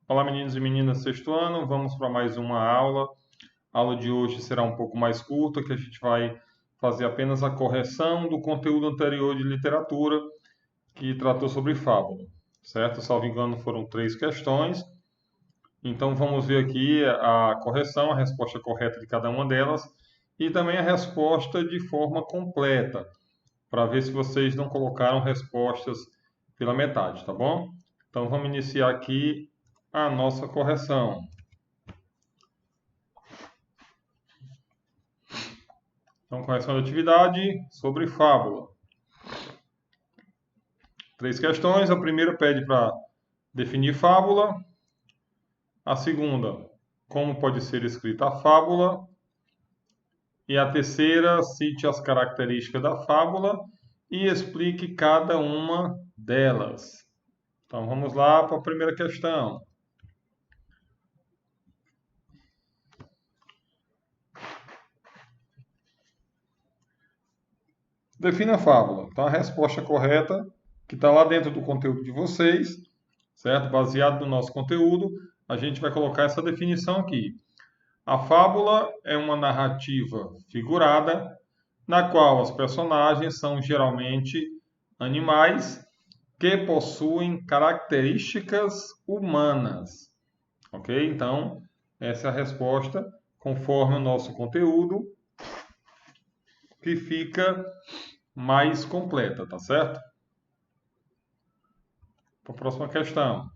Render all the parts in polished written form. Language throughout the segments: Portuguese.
Olá, meninos e meninas, sexto ano. Vamos para mais uma aula. A aula de hoje será um pouco mais curta, que a gente vai fazer apenas a correção do conteúdo anterior de literatura, que tratou sobre fábula, certo? Salvo engano, foram 3 questões. Então, vamos ver aqui a correção, a resposta correta de cada uma delas e também a resposta de forma completa, para ver se vocês não colocaram respostas pela metade, tá bom? Então, vamos iniciar aqui a nossa correção. Então, correção de atividade sobre fábula. 3 questões. A primeira pede para definir fábula. A segunda, como pode ser escrita a fábula. E a terceira, cite as características da fábula e explique cada uma delas. Então, vamos lá para a primeira questão. Defina a fábula. Então, a resposta correta, que está lá dentro do conteúdo de vocês, certo? Baseado no nosso conteúdo, a gente vai colocar essa definição aqui. A fábula é uma narrativa figurada, na qual os personagens são geralmente animais que possuem características humanas. Ok? Então, essa é a resposta, conforme o nosso conteúdo, que fica mais completa, tá certo? Para a próxima questão.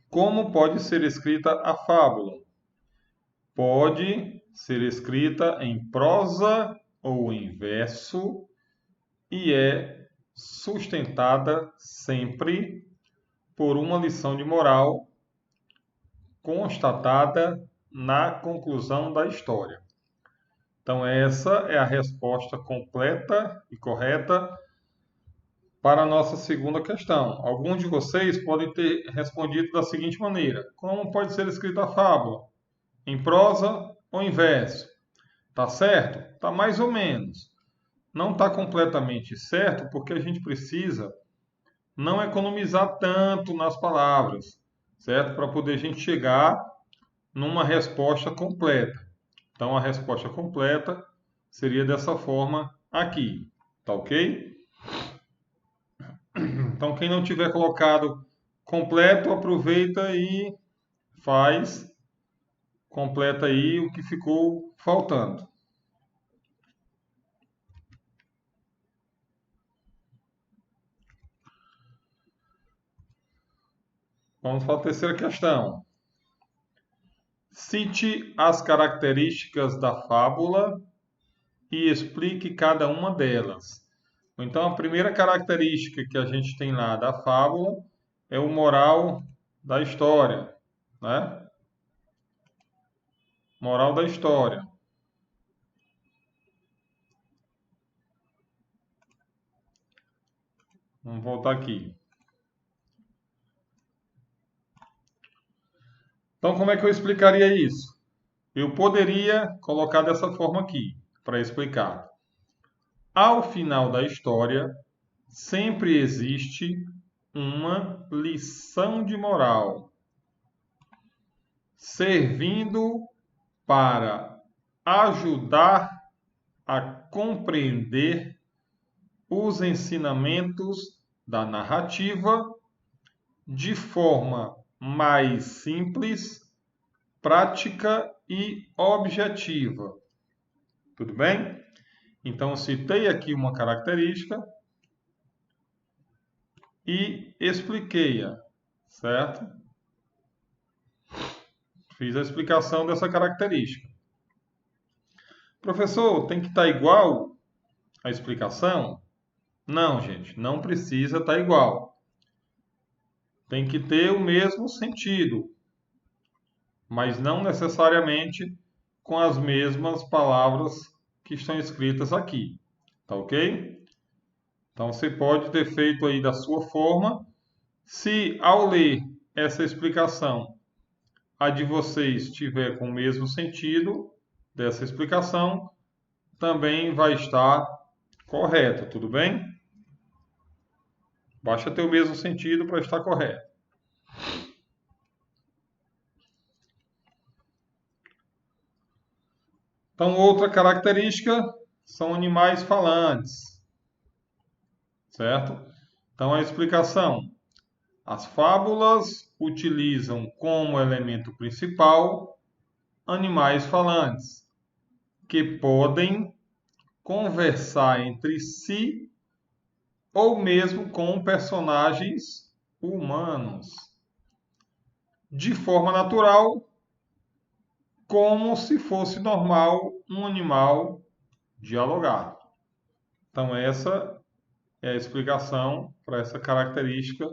Como pode ser escrita a fábula? Pode ser escrita em prosa ou em verso e é sustentada sempre por uma lição de moral constatada na conclusão da história. Então, essa é a resposta completa e correta para a nossa segunda questão. Alguns de vocês podem ter respondido da seguinte maneira: como pode ser escrita a fábula? Em prosa ou em verso? Tá certo? Tá mais ou menos. Não está completamente certo porque a gente precisa não economizar tanto nas palavras, certo? Para poder a gente chegar numa resposta completa. Então, a resposta completa seria dessa forma aqui, tá ok? Então, quem não tiver colocado completo, aproveita e faz, completa aí o que ficou faltando. Vamos para a terceira questão. Cite as características da fábula e explique cada uma delas. Então, a primeira característica que a gente tem lá da fábula é o moral da história, né? Moral da história. Vamos voltar aqui. Então, como é que eu explicaria isso? Eu poderia colocar dessa forma aqui, para explicar. Ao final da história, sempre existe uma lição de moral, servindo para ajudar a compreender os ensinamentos da narrativa de forma mais simples, prática e objetiva. Tudo bem? Então, citei aqui uma característica e expliquei-a, certo? Fiz a explicação dessa característica. Professor, tem que estar igual a explicação? Não, gente, não precisa estar igual. Tem que ter o mesmo sentido, mas não necessariamente com as mesmas palavras que estão escritas aqui, tá ok? Então você pode ter feito aí da sua forma. Se ao ler essa explicação a de vocês tiver com o mesmo sentido dessa explicação, também vai estar correto, tudo bem? Basta ter o mesmo sentido para estar correto. Então, outra característica são animais falantes, certo? Então, a explicação. As fábulas utilizam como elemento principal animais falantes, que podem conversar entre si ou mesmo com personagens humanos, de forma natural, como se fosse normal um animal dialogar. Então, essa é a explicação para essa característica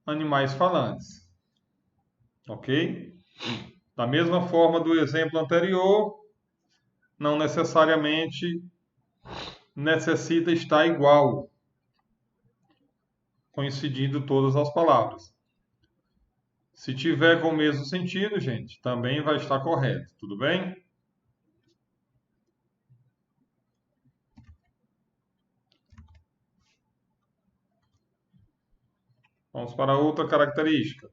animais falantes. Ok? Da mesma forma do exemplo anterior, não necessariamente necessita estar igual, coincidindo todas as palavras. Se tiver com o mesmo sentido, gente, também vai estar correto, tudo bem? Vamos para outra característica.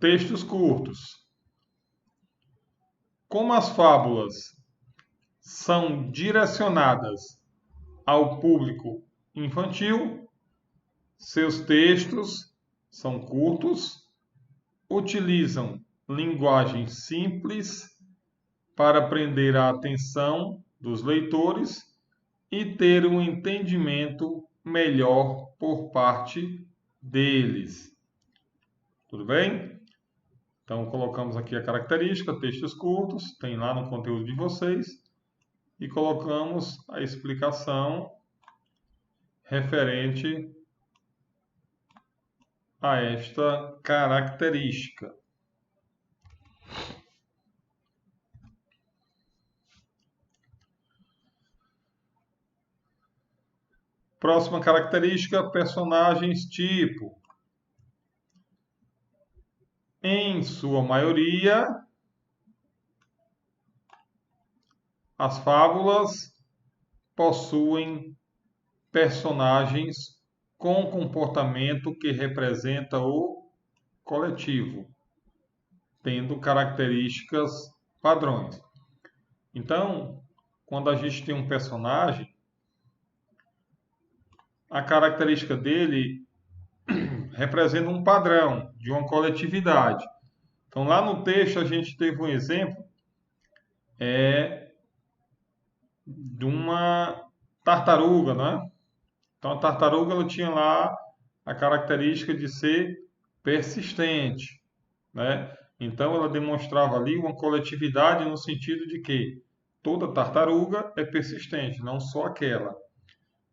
Textos curtos. Como as fábulas são direcionadas ao público infantil, seus textos são curtos, utilizam linguagem simples para prender a atenção dos leitores e ter um entendimento melhor por parte deles. Tudo bem? Então, colocamos aqui a característica, textos curtos, tem lá no conteúdo de vocês, e colocamos a explicação referente a esta característica. Próxima característica, personagens tipo. Em sua maioria, as fábulas possuem personagens com comportamento que representa o coletivo, tendo características padrões. Então, quando a gente tem um personagem, a característica dele representa um padrão de uma coletividade. Então, lá no texto a gente teve um exemplo de uma tartaruga, né? Então, a tartaruga ela tinha lá a característica de ser persistente, né? Então, ela demonstrava ali uma coletividade no sentido de que toda tartaruga é persistente, não só aquela,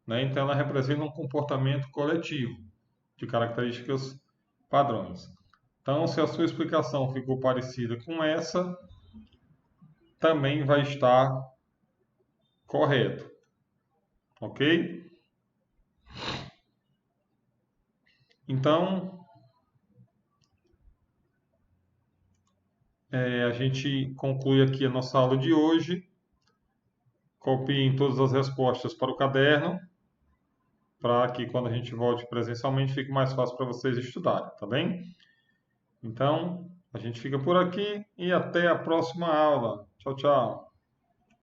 né? Então, ela representa um comportamento coletivo de características padrões. Então, se a sua explicação ficou parecida com essa, também vai estar correto, ok? Então, a gente conclui aqui a nossa aula de hoje. Copiem todas as respostas para o caderno, para que quando a gente volte presencialmente fique mais fácil para vocês estudarem, tá bem? Então, a gente fica por aqui e até a próxima aula. Tchau, tchau.